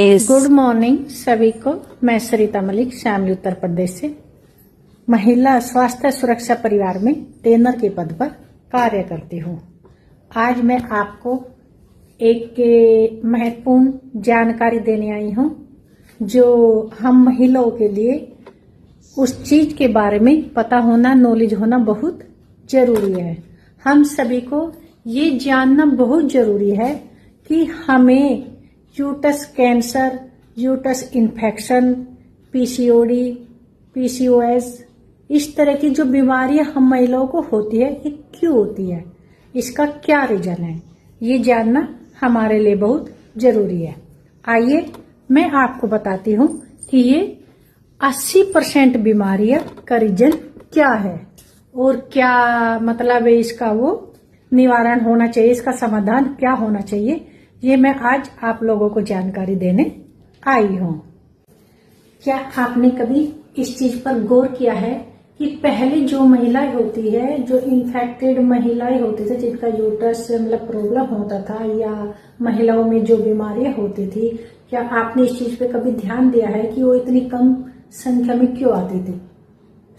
is good morning सभी को। मैं सरिता मलिक शामली उत्तर प्रदेश से महिला स्वास्थ्य सुरक्षा परिवार में ट्रेनर के पद पर कार्य करती हूँ। आज मैं आपको एक महत्वपूर्ण जानकारी देने आई हूँ जो हम महिलाओं के लिए उस चीज के बारे में पता होना, नॉलेज होना बहुत जरूरी है। हम सभी को ये जानना बहुत जरूरी है कि हमें uterus cancer, uterus infection, PCOD, PCOS, इस तरह की जो बीमारियां हम महिलाओं को होती है ये क्यों होती है, इसका क्या रीजन है, ये जानना हमारे लिए बहुत जरूरी है। आइए मैं आपको बताती हूँ कि ये 80% बीमारियां का रीजन क्या है और क्या मतलब है इसका वो निवारण होना चाहिए, इसका समाधान क्या होना चाहिए, ये मैं आज आप लोगों को जानकारी देने आई हूँ। क्या आपने कभी इस चीज पर गौर किया है कि पहले जो महिलाएं होती है, जो इन्फेक्टेड महिलाएं होती थी, जिनका यूट्रस मतलब प्रॉब्लम होता था या महिलाओं में जो बीमारियां होती थी, क्या आपने इस चीज पे कभी ध्यान दिया है कि वो इतनी कम संख्या में क्यों आती थी?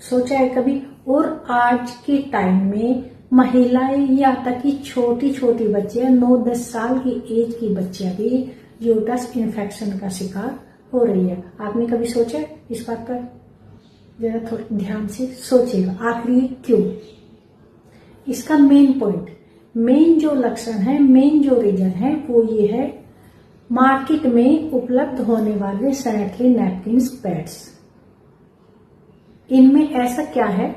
सोचा है कभी? और आज के टाइम में महिलाएं या तक कि छोटी छोटी बच्चियां 9-10 साल की एज की बच्चियां भी यूट्रस इन्फेक्शन का शिकार हो रही है। आपने कभी सोचा इस बात पर? जरा थोड़ा ध्यान से सोचिएगा आखिर ये क्यों। इसका मेन पॉइंट, मेन जो लक्षण है, मेन जो रीजन है वो ये है मार्केट में उपलब्ध होने वाले सैनिटरी नैपकिन्स, पैड्स। इनमें ऐसा क्या है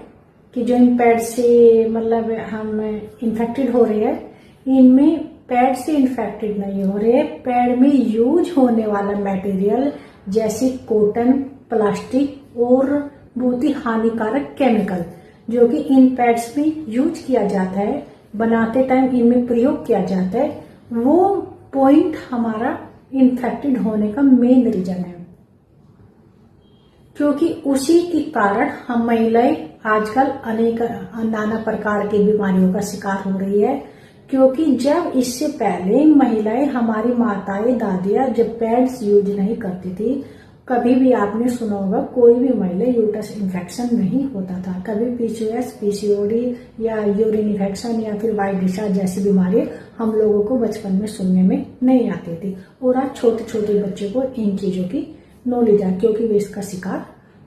कि जो इन पैड से मतलब हम इन्फेक्टेड हो रहे हैं, इनमें पैड से इन्फेक्टेड नहीं हो रहे, पैड में यूज होने वाला मटेरियल जैसे कॉटन, प्लास्टिक और बहुत ही हानिकारक केमिकल जो कि इन पैड्स में यूज किया जाता है, बनाते टाइम इनमें प्रयोग किया जाता है, वो पॉइंट हमारा इन्फेक्टेड होने का मेन रीजन है। क्योंकि उसी के कारण हम महिलाएं आजकल अनेक नाना प्रकार की बीमारियों का शिकार हो रही है। क्योंकि जब इससे पहले महिलाएं, हमारी माताएं, दादियां जब पैड्स यूज नहीं करती थी, कभी भी आपने सुना होगा कोई भी महिला यूट्रस इन्फेक्शन नहीं होता था। कभी पीसीओएस, पीसीओडी या यूरिन इन्फेक्शन या फिर वाइट डिस्चार्ज जैसी बीमारी हम लोगों को बचपन में सुनने में नहीं आती थी। और आज छोटे छोटे बच्चों को इन चीजों की नॉलेज है क्योंकि वे इसका शिकार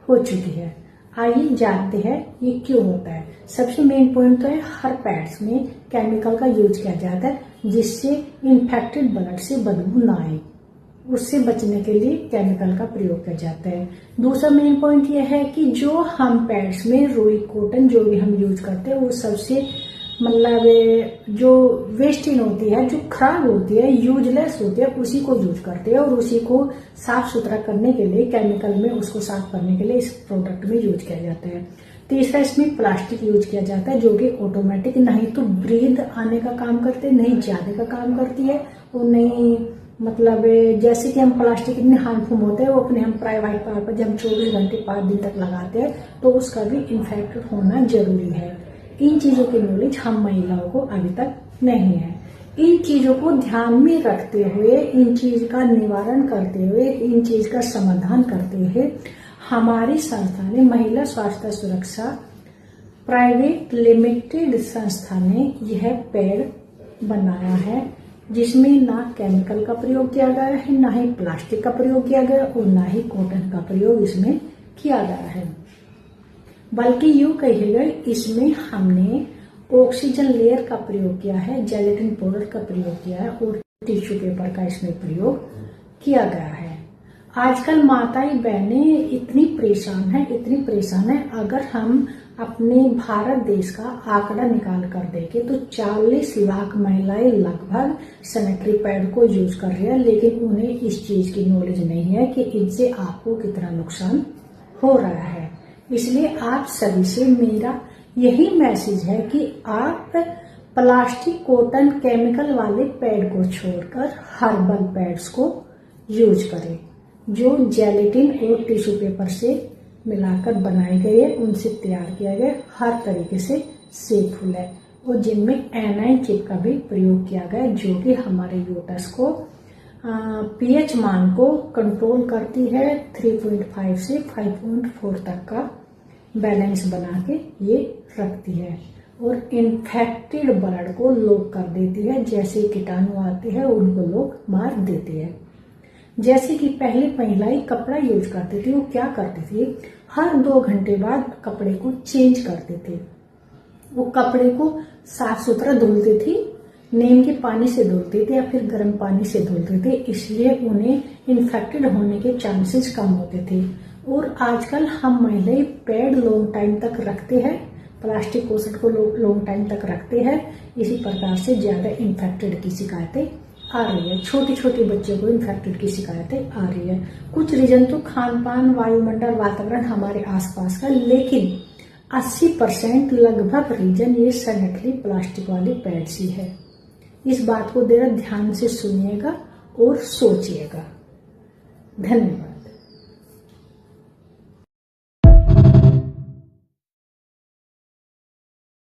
हो चुकी है। आइए जानते हैं ये क्यों होता है। सबसे मेन पॉइंट तो है हर पैड्स में केमिकल का यूज किया जाता है जिससे इन्फेक्टेड ब्लड से बदबू ना आए, उससे बचने के लिए केमिकल का प्रयोग किया जाता है। दूसरा मेन पॉइंट यह है कि जो हम पैड्स में रुई, कॉटन जो भी हम यूज करते हैं वो सबसे मतलब जो वेस्टिंग होती है, जो खराब होती है, यूजलेस होती है, उसी को यूज करते हैं और उसी को साफ सुथरा करने के लिए केमिकल में उसको साफ करने के लिए इस प्रोडक्ट में यूज किया जाता है। तीसरा इसमें प्लास्टिक यूज किया जाता है जो कि ऑटोमेटिक नहीं तो ब्रीद आने का काम करते, नहीं जाने का काम करती है और नहीं मतलब जैसे कि हम प्लास्टिक इतने हार्मफुल होते हैं वो अपने हम प्राइवेट पार्ट पर जब 24 घंटे 5 दिन तक लगाते हैं तो उसका भी इन्फेक्टेड होना जरूरी है। इन चीजों की नॉलेज हम महिलाओं को अभी तक नहीं है। इन चीजों को ध्यान में रखते हुए, इन चीज का निवारण करते हुए, इन चीज का समाधान करते हुए हमारी संस्था ने, महिला स्वास्थ्य सुरक्षा प्राइवेट लिमिटेड संस्था ने यह पैड बनाया है जिसमें ना केमिकल का प्रयोग किया गया है, ना ही प्लास्टिक का प्रयोग किया गया और ना ही कॉटन का प्रयोग इसमें किया गया है। बल्कि यूं कहिएगा इसमें हमने ऑक्सीजन लेयर का प्रयोग किया है, जेलेटिन पाउडर का प्रयोग किया है और टिश्यू पेपर का इसमें प्रयोग किया गया है। आजकल माताएं बहनें इतनी परेशान है, अगर हम अपने भारत देश का आंकड़ा निकाल कर देखें तो 40 लाख महिलाएं लगभग सैनिटरी पैड को यूज कर रही है, लेकिन उन्हें इस चीज की नॉलेज नहीं है कि इनसे आपको कितना नुकसान हो रहा है। इसलिए आप सभी से मेरा यही मैसेज है कि आप प्लास्टिक, कॉटन, केमिकल वाले पैड को छोड़कर हर्बल पैड्स को यूज करें जो जेलेटिन और टिश्यू पेपर से मिलाकर बनाए गए, उनसे तैयार किया गया, हर तरीके से सेफुल है और जिनमें एनाइन चिप का भी प्रयोग किया गया जो कि हमारे यूट्रस को पीएच मान को कंट्रोल करती है। 3.5 से 5.4 तक का बैलेंस बना के ये रखती है और इन्फेक्टेड ब्लड को लॉक कर देती है। जैसे कीटाणु आते हैं उनको लोग मार देती है। जैसे कि पहले महिलाएं कपड़ा यूज करती थी, वो क्या करती थी, हर 2 घंटे बाद कपड़े को चेंज करते थे। वो कपड़े को साफ सुथरा धुलती थी, नीम के पानी से धुलते थे या फिर गर्म पानी से धुलते थे, इसलिए उन्हें इन्फेक्टेड होने के चांसेस कम होते थे। और आजकल हम महिलाएं पैड लॉन्ग टाइम तक रखते हैं, प्लास्टिक कोसेट को लॉन्ग टाइम तक रखते हैं, इसी प्रकार से ज्यादा इन्फेक्टेड की शिकायतें आ रही है। छोटे छोटे बच्चों को इन्फेक्टेड की शिकायतें आ रही है। कुछ रीजन तो खान पान, वायुमंडल, वातावरण हमारे आसपास का, लेकिन 80% लगभग रीजन ये सैनिटरी प्लास्टिक वाली पैड्स ही है। इस बात को जरा ध्यान से सुनिएगा और सोचिएगा। धन्यवाद।